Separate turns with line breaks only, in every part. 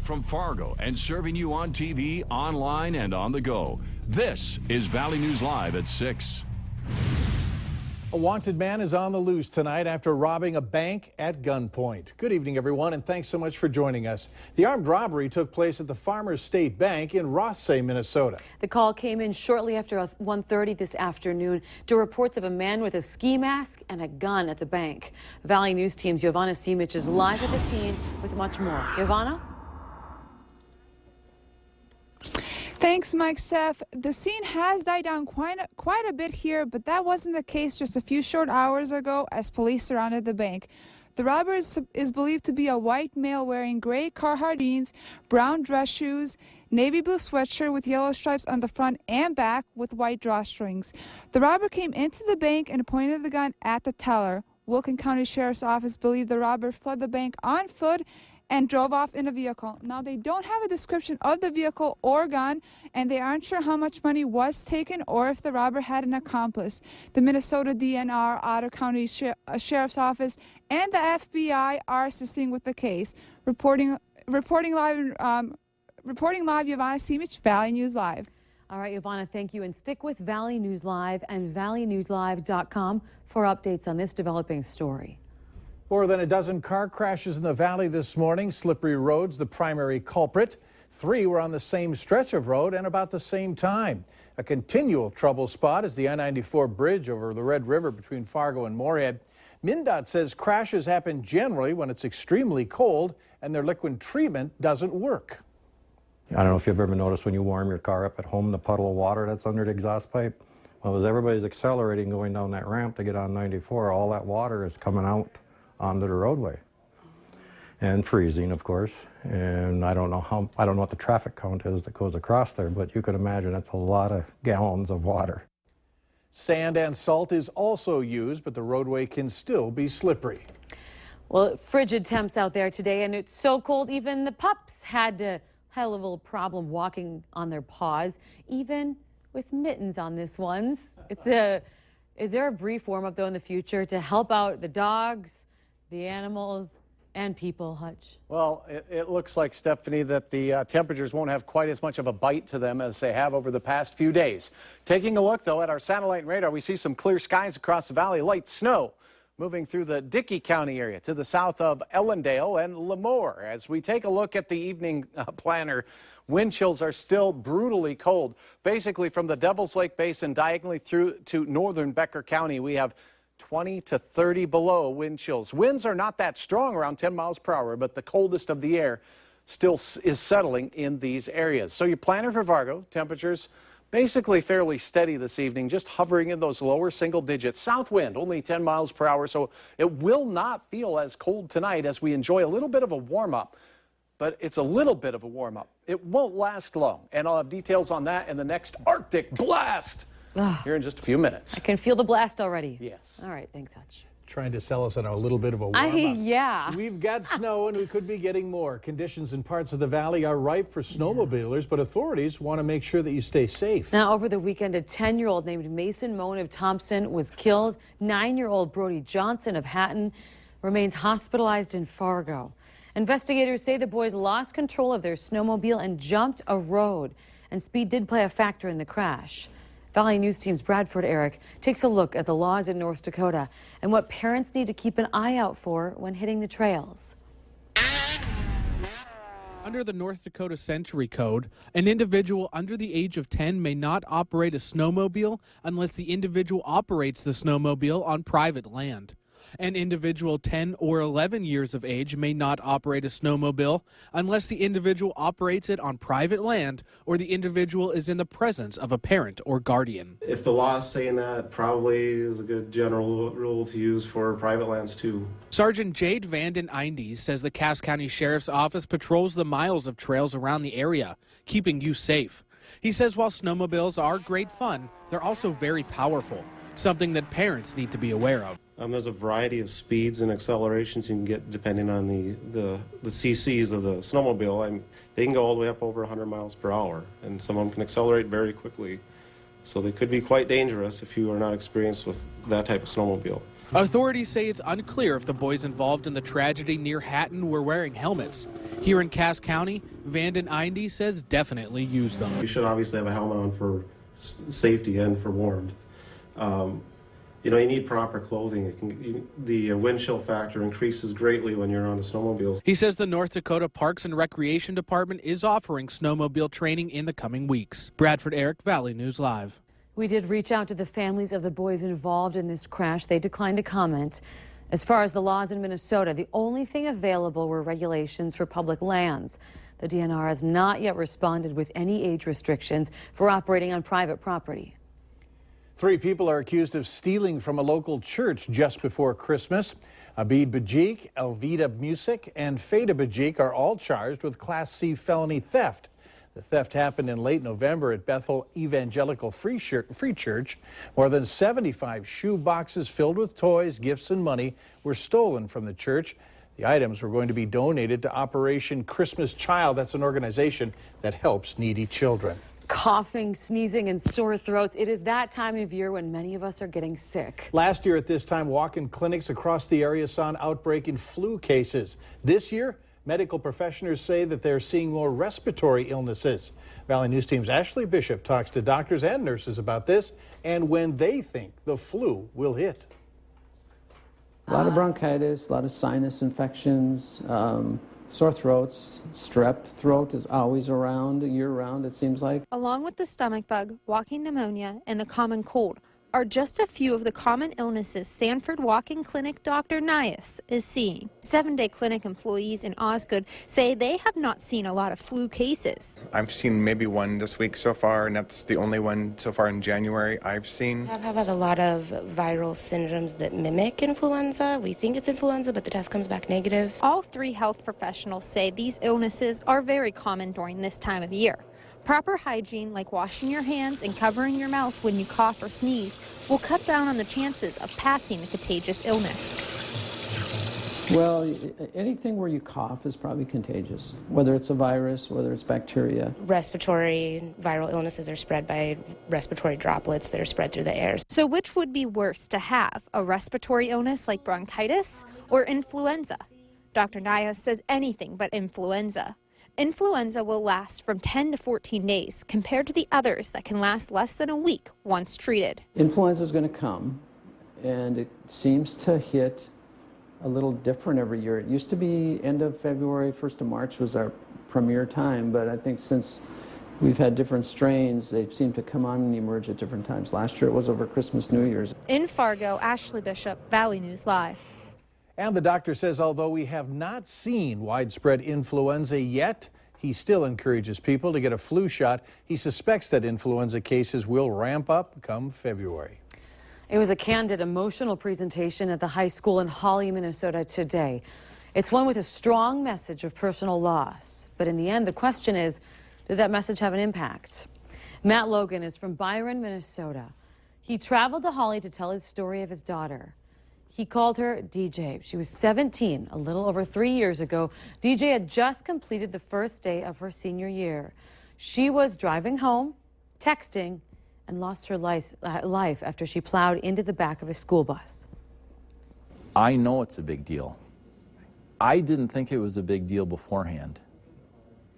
from Fargo and serving you on TV, online, and on the go. This is Valley News Live at 6.
A wanted man is on the loose tonight after robbing a bank at gunpoint. Good evening, everyone, and thanks so much for joining us. The armed robbery took place at the Farmers State Bank in Rothsay, Minnesota.
The call came in shortly after 1:30 this afternoon to reports of a man with a ski mask and a gun at the bank. Valley News Team's Giovanna Simic is live at the scene with much more. Giovanna?
Thanks, Mike. Steph. The scene has died down quite a bit here, but that wasn't the case just a few short hours ago as police surrounded the bank. The robber is believed to be a white male wearing gray Carhartt jeans, brown dress shoes, navy blue sweatshirt with yellow stripes on the front and back with white drawstrings. The robber came into the bank and pointed the gun at the teller. Wilkin County Sheriff's Office believed the robber fled the bank on foot and drove off in a vehicle. Now, they don't have a description of the vehicle or gun, and they aren't sure how much money was taken or if the robber had an accomplice. The Minnesota DNR, Otter County Sheriff's Office, and the FBI are assisting with the case. Reporting live, Giovanna Simic, Valley News Live.
All right, Giovanna, thank you. And stick with Valley News Live and valleynewslive.com for updates on this developing story.
More than a dozen car crashes in the valley this morning. Slippery roads, the primary culprit. 3 were on the same stretch of road and about the same time. A continual trouble spot is the I-94 bridge over the Red River between Fargo and Moorhead. MnDOT says crashes happen generally when it's extremely cold and their liquid treatment doesn't work.
I don't know if you've ever noticed when you warm your car up at home, the puddle of water that's under the exhaust pipe. Well, as everybody's accelerating going down that ramp to get on 94, all that water is coming out onto the roadway and freezing, of course. And I don't know what the traffic count is that goes across there, but you could imagine that's a lot of gallons of water.
Sand and salt is also used, but the roadway can still be slippery.
Well, frigid temps out there today, and it's so cold even the pups had a little problem walking on their paws, even with mittens on this ones. Is there a brief warm-up though in the future to help out the dogs, the animals, and people, Hutch?
Well, it looks like, Stephanie, that the temperatures won't have quite as much of a bite to them as they have over the past few days. Taking a look, though, at our satellite radar, we see some clear skies across the valley, light snow moving through the Dickey County area to the south of Ellendale and Lemoore. As we take a look at the evening planner, wind chills are still brutally cold. Basically, from the Devil's Lake Basin diagonally through to northern Becker County, we have 20 to 30 below wind chills. Winds are not that strong, around 10 miles per hour, but the coldest of the air still is settling in these areas. So your planner for Fargo, temperatures basically fairly steady this evening, just hovering in those lower single digits. South wind, only 10 miles per hour, so it will not feel as cold tonight as we enjoy a little bit of a warm-up. But it's a little bit of a warm-up. It won't last long, and I'll have details on that in the next Arctic blast here in just a few minutes.
I can feel the blast already.
Yes.
All right, thanks, Hutch.
Trying to sell us on a little bit of a warm-up.
Yeah.
We've got snow and we could be getting more. Conditions in parts of the valley are ripe for snowmobilers, but authorities want to make sure that you stay safe.
Now, over the weekend, a 10-year-old named Mason Moan of Thompson was killed. 9-year-old Brody Johnson of Hatton remains hospitalized in Fargo. Investigators say the boys lost control of their snowmobile and jumped a road, and speed did play a factor in the crash. Valley News Team's Bradford Eric takes a look at the laws in North Dakota and what parents need to keep an eye out for when hitting the trails.
Under the North Dakota Century Code, an individual under the age of 10 may not operate a snowmobile unless the individual operates the snowmobile on private land. An individual 10 or 11 years of age may not operate a snowmobile unless the individual operates it on private land or the individual is in the presence of a parent or guardian.
If the law is saying that, probably is a good general rule to use for private lands too.
Sergeant Jade Vanden Indes says the Cass County Sheriff's Office patrols the miles of trails around the area, keeping you safe. He says while snowmobiles are great fun, they're also very powerful, something that parents need to be aware of.
There's a variety of speeds and accelerations you can get depending on the cc's of the snowmobile. They can go all the way up over 100 miles per hour, and some of them can accelerate very quickly. So they could be quite dangerous if you are not experienced with that type of snowmobile.
Authorities say it's unclear if the boys involved in the tragedy near Hatton were wearing helmets. Here in Cass County, Vanden Einde says definitely use them.
You should obviously have a helmet on for safety and for warmth. You know, you need proper clothing. The wind chill factor increases greatly when you're on a snowmobile.
He says the North Dakota Parks and Recreation Department is offering snowmobile training in the coming weeks. Bradford Eric, Valley News Live.
We did reach out to the families of the boys involved in this crash. They declined to comment. As far as the laws in Minnesota, the only thing available were regulations for public lands. The DNR has not yet responded with any age restrictions for operating on private property.
3 people are accused of stealing from a local church just before Christmas. Abid Bajik, Elvita Music, and Fada Bajik are all charged with Class C felony theft. The theft happened in late November at Bethel Evangelical Free Church. More than 75 shoe boxes filled with toys, gifts, and money were stolen from the church. The items were going to be donated to Operation Christmas Child. That's an organization that helps needy children.
Coughing, sneezing, and sore throats. It is that time of year when many of us are getting sick.
Last year at this time, walk-in clinics across the area saw an outbreak in flu cases. This year, medical professionals say that they're seeing more respiratory illnesses. Valley News Team's Ashley Bishop talks to doctors and nurses about this and when they think the flu will hit.
A lot of bronchitis, a lot of sinus infections, sore throats, strep throat is always around year-round, it seems like.
Along with the stomach bug, walking pneumonia, and the common cold are just a few of the common illnesses Sanford Walk-In Clinic Dr. Nias is seeing. 7-day clinic employees in Osgood say they have not seen a lot of flu cases.
I've seen maybe one this week so far, and that's the only one so far in January I've seen.
I've had a lot of viral syndromes that mimic influenza. We think it's influenza, but the test comes back negative.
All 3 health professionals say these illnesses are very common during this time of year. Proper hygiene, like washing your hands and covering your mouth when you cough or sneeze, will cut down on the chances of passing a contagious illness.
Well, anything where you cough is probably contagious, whether it's a virus, whether it's bacteria.
Respiratory viral illnesses are spread by respiratory droplets that are spread through the air.
So which would be worse to have, a respiratory illness like bronchitis or influenza? Dr. Nias says anything but influenza. Influenza will last from 10 to 14 days compared to the others that can last less than a week once treated.
Influenza is going to come, and it seems to hit a little different every year. It used to be end of February, 1st of March was our premier time, but I think since we've had different strains, they seem to come on and emerge at different times. Last year it was over Christmas, New Year's.
In Fargo, Ashley Bishop, Valley News Live.
And the doctor says although we have not seen widespread influenza yet, he still encourages people to get a flu shot. He suspects that influenza cases will ramp up come February.
It was a candid, emotional presentation at the high school in Hawley, Minnesota today. It's one with a strong message of personal loss. But in the end, the question is, did that message have an impact? Matt Logan is from Byron, Minnesota. He traveled to Hawley to tell his story of his daughter. He called her DJ. She was 17, a little over 3 years ago. DJ had just completed the first day of her senior year. She was driving home, texting, and lost her life after she plowed into the back of a school bus.
I know it's a big deal. I didn't think it was a big deal beforehand.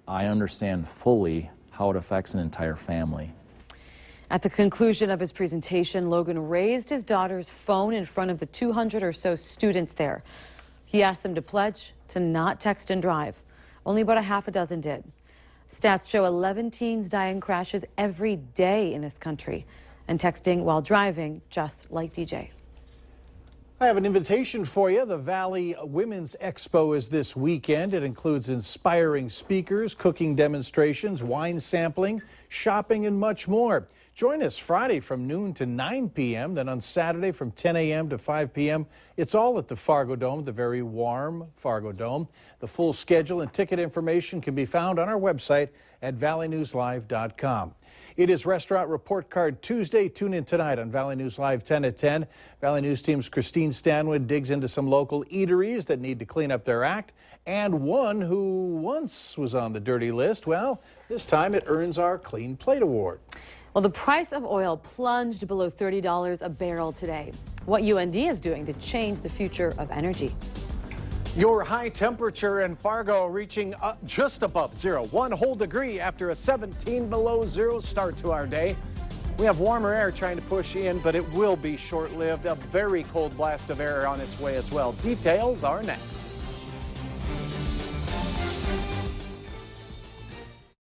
I understand fully how it affects an entire family.
At the conclusion of his presentation, Logan raised his daughter's phone in front of the 200 or so students there. He asked them to pledge to not text and drive. Only about a half a dozen did. Stats show 11 teens die in crashes every day in this country, and texting while driving, just like DJ.
I have an invitation for you. The Valley Women's Expo is this weekend. It includes inspiring speakers, cooking demonstrations, wine sampling, shopping, and much more. Join us Friday from noon to 9 p.m., then on Saturday from 10 a.m. to 5 p.m. It's all at the Fargo Dome, the very warm Fargo Dome. The full schedule and ticket information can be found on our website at valleynewslive.com. It is Restaurant Report Card Tuesday. Tune in tonight on Valley News Live 10 at 10. Valley News Team's Christine Stanwood digs into some local eateries that need to clean up their act, and one who once was on the dirty list. Well, this time it earns our Clean Plate Award.
Well, the price of oil plunged below $30 a barrel today. What UND is doing to change the future of energy.
Your high temperature in Fargo reaching just above zero, 1 whole degree after a 17 below zero start to our day. We have warmer air trying to push in, but it will be short-lived. A very cold blast of air on its way as well. Details are next.